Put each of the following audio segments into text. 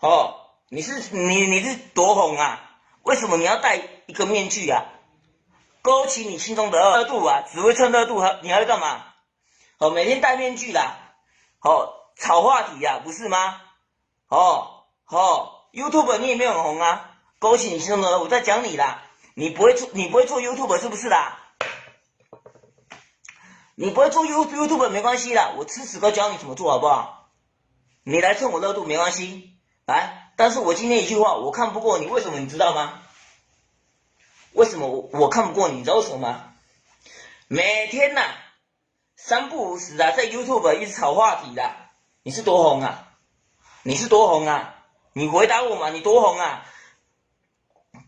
哦，你是多红啊？为什么你要戴一个面具啊？勾起你心中的热度啊，只会蹭热度，你还会干嘛？哦，每天戴面具啦，哦，炒话题呀、不是吗？YouTube 你也没有很红啊，勾起你心中的热度，我在讲你啦，你不会做 YouTube 是不是啦？你不会做 YouTube 没关系啦，我吃屎哥教你怎么做好不好？你来蹭我热度没关系，来，但是我今天一句话，我看不过你，为什么你知道吗？为什么我看不过你？你知道为什么吗？每天呐、三不五时啊，在 YouTube 一直炒话题啦，你是多红啊？你是多红啊？你回答我嘛，你多红啊？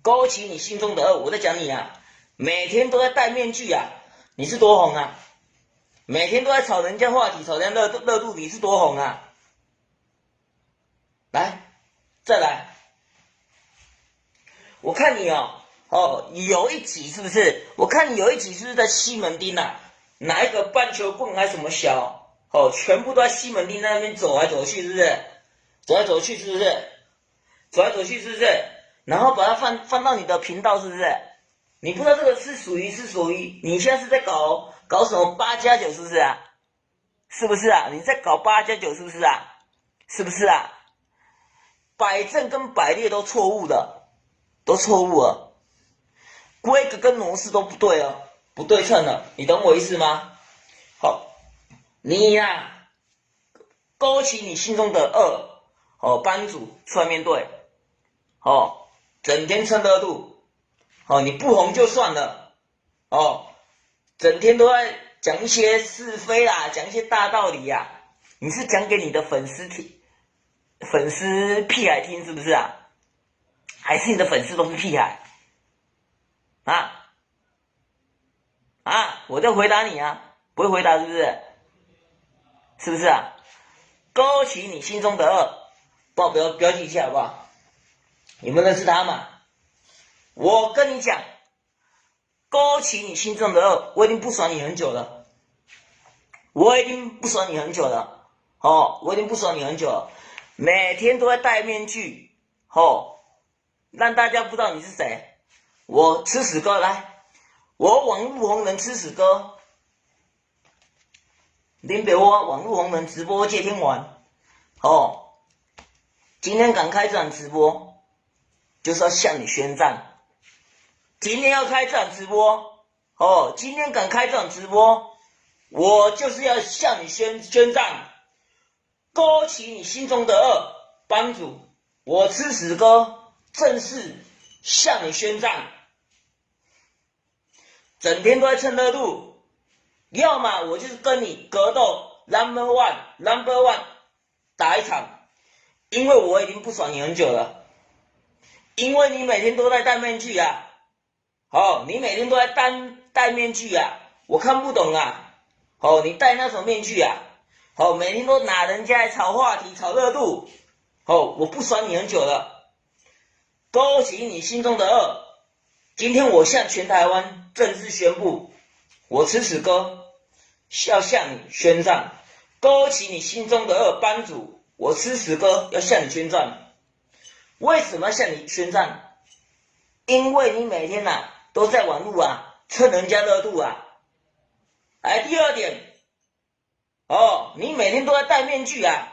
勾起你心中的恶，我在讲你啊，每天都在戴面具啊，你是多红啊？每天都在炒人家话题，炒人家热度，你是多红啊？来，再来，我看你有一集是不是？我看你有一集是不是在西门町啊？拿一个棒球棍还是什么小？全部都在西门町那边走来走去，是不是？走来走去是不是？走来走去是不是？然后把它放到你的频道是不是？你不知道这个是属于你现在是在搞什么8+9是不是啊？是不是啊？你在搞8+9是不是啊？是不是啊？摆正跟摆列都错误的，都错误了，规格跟模式都不对了，不对称了，你懂我意思吗？好，你呀、勾起你心中的恶，班主出来面对，整天蹭热度，你不红就算了，整天都在讲一些是非啦，讲一些大道理呀、你是讲给你的粉丝屁孩听是不是啊？还是你的粉丝都是屁孩啊？我在回答你啊，不会回答是不是？是不是啊？勾起你心中的恶，帮我标记一下好不好？你们认识他吗？我跟你讲，勾起你心中的恶，我已经不爽你很久了，我已经不爽你很久了，我已经不爽你很久了，每天都在戴面具，让大家不知道你是谁。我吃屎哥来，我网络红人吃屎哥，林北窝网络红人直播借天玩，今天敢开这场直播，就是要向你宣战。今天要开这场直播，今天敢开这场直播，我就是要向你宣战，勾起你心中的恶，帮主，我吃屎哥正式向你宣战。整天都在蹭热度，要么我就是跟你格斗 number one 打一场，因为我已经不爽你很久了，因为你每天都在戴面具啊，你每天都在戴面具啊，我看不懂啊，你戴那种面具啊，每天都拿人家来炒话题、炒热度，我不爽你很久了，勾起你心中的恶，今天我向全台湾正式宣布，我吃屎哥要向你宣战，勾起你心中的恶，班主，我吃屎哥要向你宣战。为什么要向你宣战？因为你每天都在网络蹭人家热度啊。来，第二点，你每天都在戴面具啊，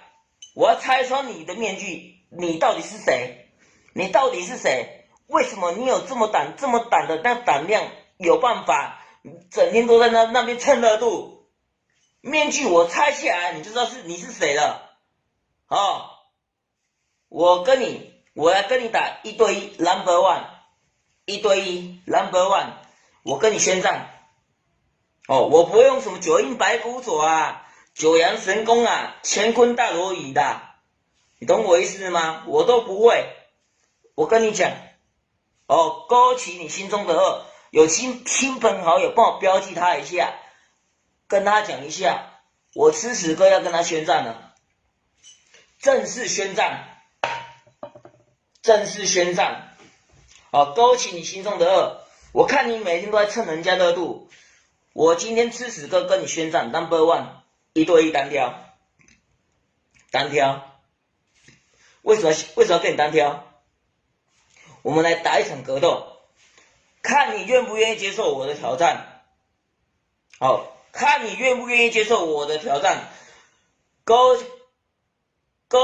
我要拆穿你的面具，你到底是谁？你到底是谁？为什么你有这么胆的那胆量，有办法整天都在那边蹭热度？面具我拆下来，你就知道你是谁了。我来跟你打1对1 number one， 1对1 number one， 我跟你宣战。我不会用什么九阴白骨爪九阳神功乾坤大挪移的，你懂我意思吗？我都不会。我跟你讲，勾起你心中的恶，有亲朋好友帮我标记他一下，跟他讲一下，我吃屎哥要跟他宣战了，正式宣战，正式宣战。勾起你心中的恶，我看你每天都在蹭人家热度，我今天吃屎哥跟你宣战 ，number one， 1对1单挑，单挑。为什么要跟你单挑？我们来打一场格斗，看你愿不愿意接受我的挑战。好，看你愿不愿意接受我的挑战，勾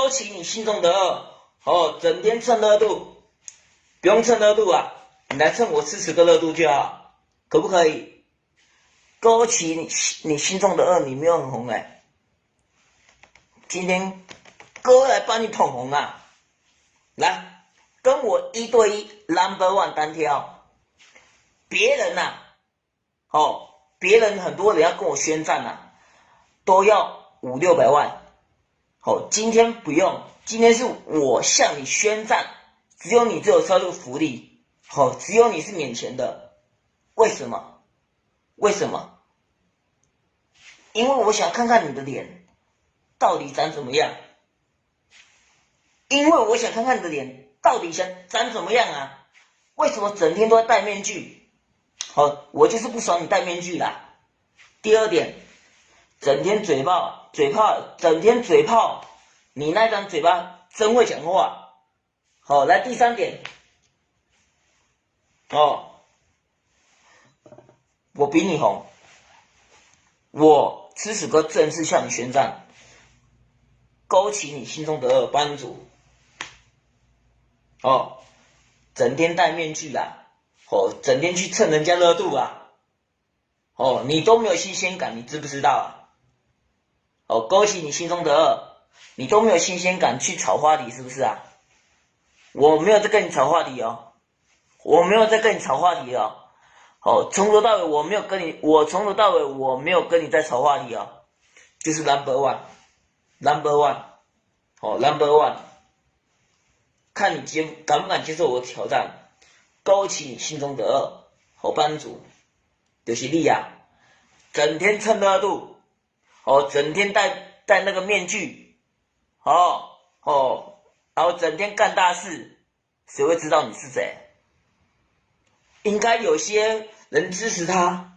起你心中的恶。哦，整天蹭热度，不用蹭热度啊，你来蹭我40个热度就好，可不可以？勾起你心中的恶，你没有很红今天哥来帮你捧红啊！来，跟我1对1 number one 单挑。别人别人很多人要跟我宣战都要500、600万。今天不用，今天是我向你宣战，只有你有收入福利，只有你是免钱的。为什么？因为我想看看你的脸到底长怎么样。为什么整天都在戴面具？我就是不爽你戴面具啦。第二点，整天嘴炮，你那张嘴巴真会讲话。来第三点，我比你红，我吃屎哥正式向你宣战，勾起你心中的恶，班主。整天戴面具啦，整天去蹭人家热度啊，你都没有新鲜感，你知不知道啊？勾起你心中的恶，你都没有新鲜感去炒话题，是不是啊？我没有在跟你炒话题哦，从头到尾我没有跟你在炒话题哦，就是 number one，看你敢不敢接受我的挑战，勾起你心中的恶。班主就是你啊，整天蹭热度，整天戴那个面具，然后整天干大事，谁会知道你是谁？应该有些人支持他，